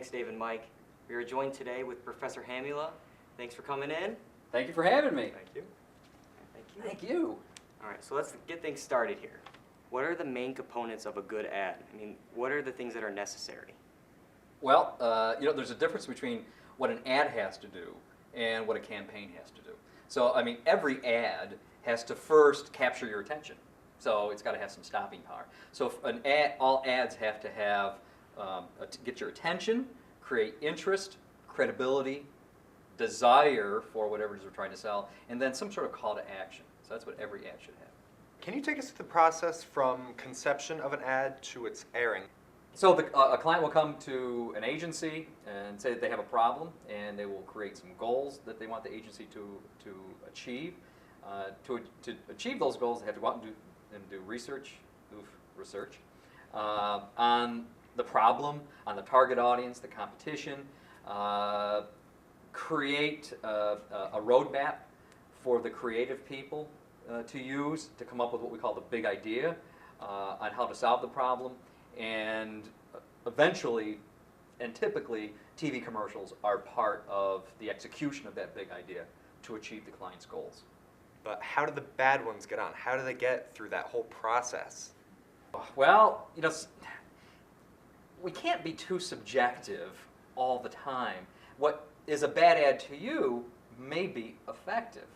Thanks, Dave and Mike. We are joined today with Professor Hamula. Thanks for coming in. Thank you for having me. Thank you. Thank you. Thank you. All right, so let's get things started here. What are the main components of a good ad? I mean, what are the things that are necessary? Well, there's a difference between what an ad has to do and what a campaign has to do. So, I mean, every ad has to first capture your attention. So it's got to have some stopping power. So if all ads have to have, get your attention, create interest, credibility, desire for whatever it is we're trying to sell, and then some sort of call to action. So that's what every ad should have. Can you take us through the process from conception of an ad to its airing? So a client will come to an agency and say that they have a problem, and they will create some goals that they want the agency to achieve. To achieve those goals, they have to go out and do research on the problem, on the target audience, the competition, create a roadmap for the creative people to use to come up with what we call the big idea on how to solve the problem, and eventually and typically TV commercials are part of the execution of that big idea to achieve the client's goals. But how do the bad ones get on? How do they get through that whole process? Well, we can't be too subjective all the time. What is a bad ad to you may be effective.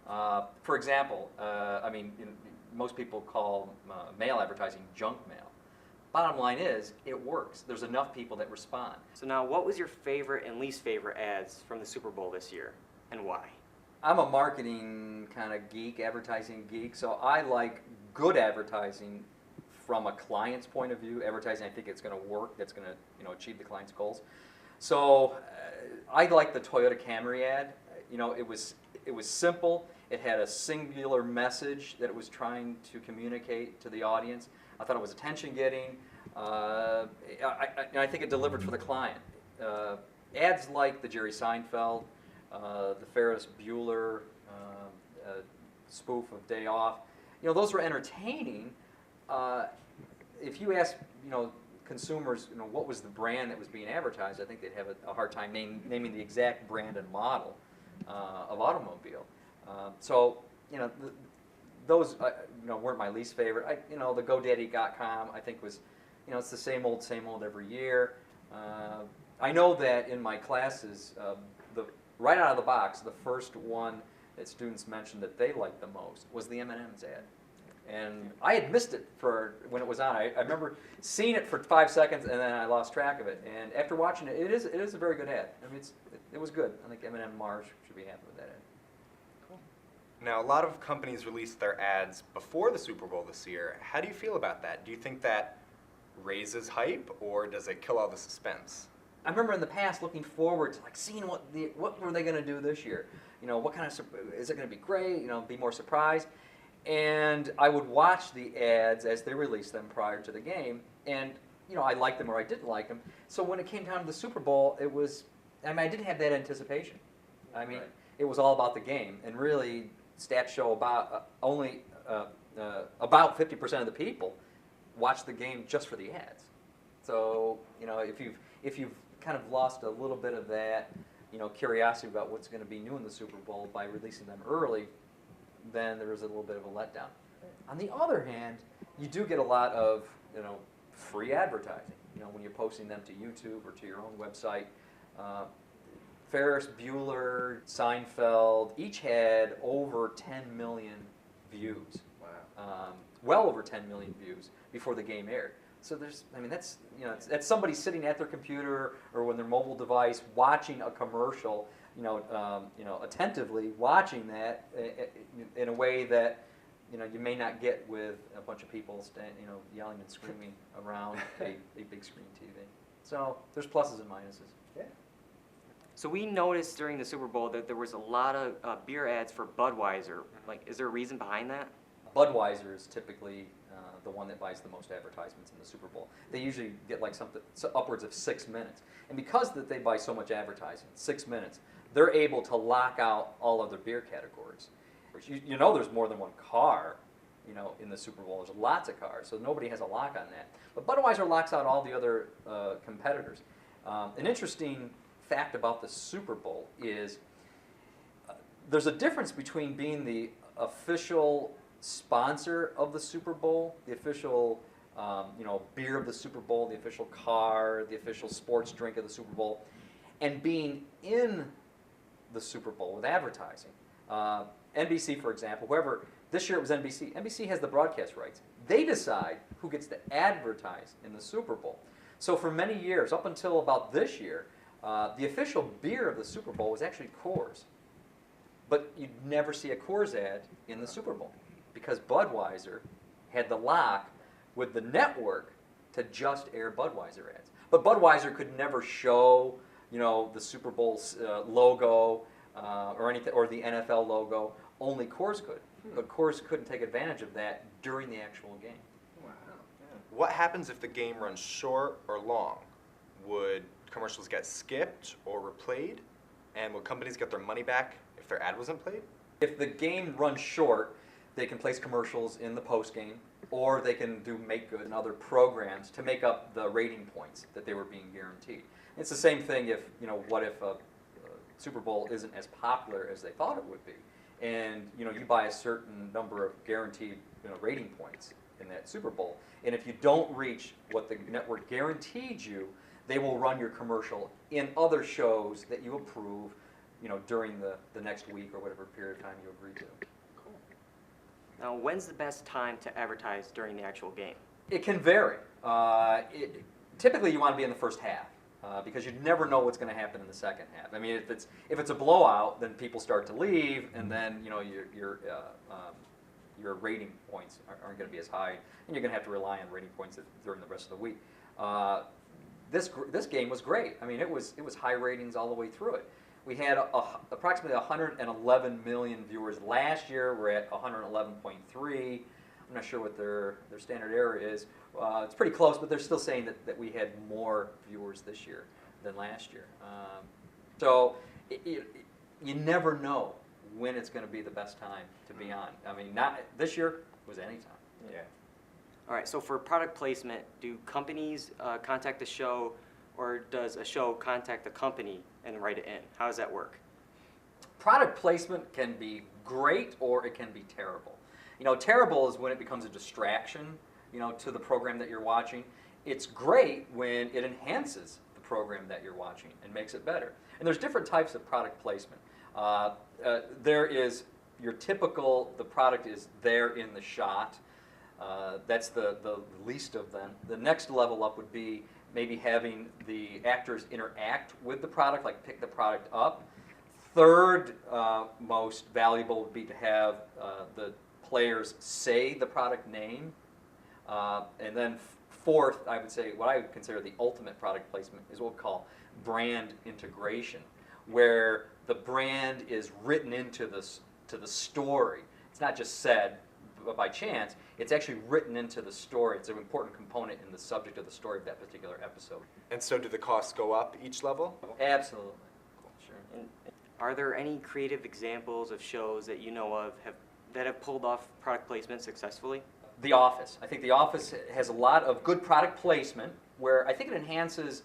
For example, most people call mail advertising junk mail. Bottom line is, it works. There's enough people that respond. So now, what was your favorite and least favorite ads from the Super Bowl this year, and why? I'm a marketing kind of geek, advertising geek, so I like good advertising from a client's point of view. Advertising, I think it's going to work, that's going to achieve the client's goals. So I like the Toyota Camry ad. It was simple. It had a singular message that it was trying to communicate to the audience. I thought it was attention-getting. I think it delivered for the client. Ads like the Jerry Seinfeld, the Ferris Bueller spoof of Day Off, those were entertaining. If you ask, consumers, what was the brand that was being advertised, I think they'd have a hard time naming the exact brand and model of automobile. Those weren't my least favorite. The GoDaddy.com I think was, it's the same old every year. I know that in my classes, right out of the box, the first one that students mentioned that they liked the most was the M&M's ad. And I had missed it when it was on. I remember seeing it for 5 seconds and then I lost track of it. And after watching it, it is a very good ad. I mean, it was good. I think M&M Mars should be happy with that ad. Cool. Now, a lot of companies released their ads before the Super Bowl this year. How do you feel about that? Do you think that raises hype, or does it kill all the suspense? I remember in the past looking forward to seeing what were they going to do this year. What kind of, is it going to be great? Be more surprised. And I would watch the ads as they released them prior to the game, and I liked them or I didn't like them. So when it came down to the Super Bowl, I didn't have that anticipation. Right. It was all about the game, and really stats show about only about 50% of the people watch the game just for the ads. So if you've kind of lost a little bit of that curiosity about what's going to be new in the Super Bowl by releasing them early, then there is a little bit of a letdown. On the other hand, you do get a lot of free advertising. When you're posting them to YouTube or to your own website. Ferris Bueller, Seinfeld, each had over 10 million views. Wow. Well over 10 million views before the game aired. So that's somebody sitting at their computer or on their mobile device watching a commercial, attentively watching that in a way that you may not get with a bunch of people yelling and screaming around a big screen TV. So there's pluses and minuses. Yeah. So we noticed during the Super Bowl that there was a lot of beer ads for Budweiser. Is there a reason behind that? Budweiser is typically the one that buys the most advertisements in the Super Bowl. They usually get upwards of 6 minutes. And because that they buy so much advertising, 6 minutes, they're able to lock out all other beer categories. There's more than one car, in the Super Bowl. There's lots of cars, so nobody has a lock on that. But Budweiser locks out all the other competitors. An interesting fact about the Super Bowl is there's a difference between being the official sponsor of the Super Bowl, the official beer of the Super Bowl, the official car, the official sports drink of the Super Bowl, and being in the Super Bowl with advertising. NBC, for example, whoever, this year it was NBC. NBC has the broadcast rights. They decide who gets to advertise in the Super Bowl. So for many years, up until about this year, the official beer of the Super Bowl was actually Coors. But you'd never see a Coors ad in the Super Bowl because Budweiser had the lock with the network to just air Budweiser ads. But Budweiser could never show, the Super Bowl logo or anything, or the NFL logo. Only Coors could. But Coors couldn't take advantage of that during the actual game. Wow. Yeah. What happens if the game runs short or long? Would commercials get skipped or replayed? And would companies get their money back if their ad wasn't played? If the game runs short, they can place commercials in the post-game, or they can do make good and other programs to make up the rating points that they were being guaranteed. It's the same thing if, what if a Super Bowl isn't as popular as they thought it would be, and you buy a certain number of guaranteed rating points in that Super Bowl, and if you don't reach what the network guaranteed you, they will run your commercial in other shows that you approve, during the next week or whatever period of time you agree to. Cool. Now, when's the best time to advertise during the actual game? It can vary. Typically, you want to be in the first half because you never know what's going to happen in the second half. I mean, if it's a blowout, then people start to leave, and then your rating points aren't going to be as high, and you're going to have to rely on rating points during the rest of the week. This game was great. I mean, it was high ratings all the way through it. We had approximately 111 million viewers last year. We're at 111.3. I'm not sure what their standard error is. It's pretty close, but they're still saying that we had more viewers this year than last year. So you never know when it's going to be the best time to be on. I mean, not this year was any time. Yeah. All right, so for product placement, do companies contact the show, or does a show contact the company and write it in? How does that work? Product placement can be great or it can be terrible. Terrible is when it becomes a distraction, to the program that you're watching. It's great when it enhances the program that you're watching and makes it better. And there's different types of product placement. There is your typical, the product is there in the shot. That's the least of them. The next level up would be maybe having the actors interact with the product, like pick the product up. Third most valuable would be to have the players say the product name. And then fourth, I would say, what I would consider the ultimate product placement is what we call brand integration, where the brand is written into the story. It's not just said by chance, it's actually written into the story. It's an important component in the subject of the story of that particular episode. And so do the costs go up each level? Absolutely. Sure. And are there any creative examples of shows that you know of that have pulled off product placement successfully? The Office. I think The Office has a lot of good product placement where I think it enhances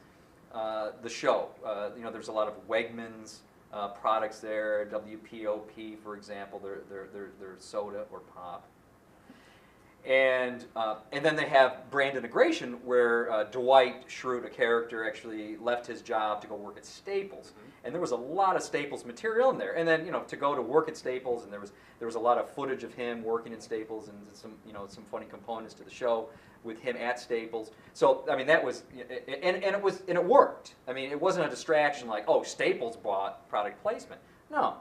the show. There's a lot of Wegmans products there, WPOP, for example, their soda or pop. And then they have brand integration where Dwight Schrute, a character, actually left his job to go work at Staples. Mm-hmm. And there was a lot of Staples material in there. And then, to go to work at Staples, and there was a lot of footage of him working at Staples and some funny components to the show with him at Staples. So, I mean, that was, and it worked. I mean, it wasn't a distraction like, oh, Staples bought product placement. No,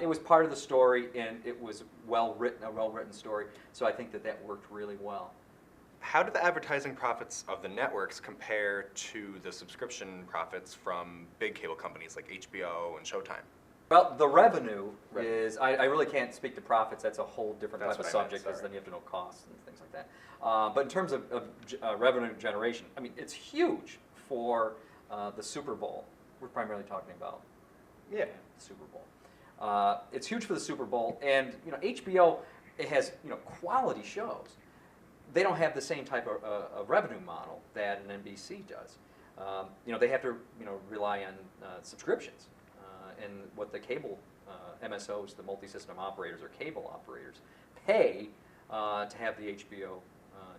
it was part of the story, and it was a well-written story. So I think that worked really well. How do the advertising profits of the networks compare to the subscription profits from big cable companies like HBO and Showtime? Well, the revenue is, I really can't speak to profits. That's a whole different type of subject, because then you have to know costs and things like that. But in terms of revenue generation, I mean, it's huge for the Super Bowl. We're primarily talking about the Super Bowl. It's huge for the Super Bowl, and HBO, it has quality shows. They don't have the same type of revenue model that an NBC does. They have to rely on subscriptions, and what the cable MSOs, the multi-system operators or cable operators, pay to have the HBO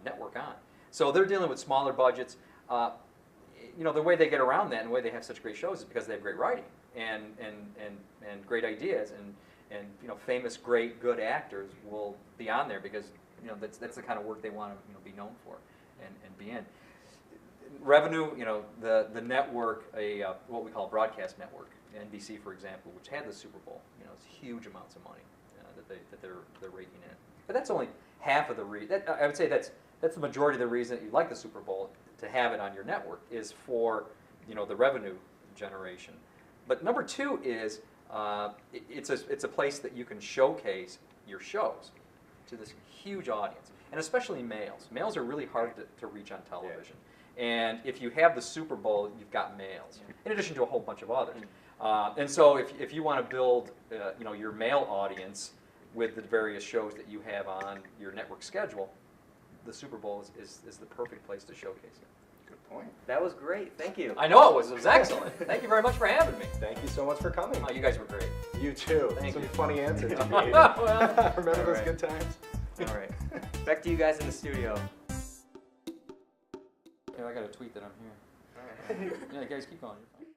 network on. So they're dealing with smaller budgets. The way they get around that and the way they have such great shows is because they have great writing and great ideas, and famous, great, good actors will be on there because that's the kind of work they want to be known for and be in. Revenue, the network, what we call a broadcast network, NBC, for example, which had the Super Bowl, it's huge amounts of money that they're raking in. But that's only half of the reason. I would say that's the majority of the reason that you like the Super Bowl, to have it on your network, is for the revenue generation. But number two is it's a place that you can showcase your shows to this huge audience, and especially males. Males are really hard to reach on television. Yeah. And if you have the Super Bowl, you've got males, in addition to a whole bunch of others. And so if you want to build your male audience with the various shows that you have on your network schedule, the Super Bowl is the perfect place to showcase it. Good point. That was great. Thank you. I know it was excellent. Thank you very much for having me. Thank you so much for coming. Oh, you guys were great. You too. Thank Some you. funny answers. Well, Remember those right. good times? All right. Back to you guys in the studio. I got a tweet that I'm here. All right. Yeah, guys, keep going. You're fine.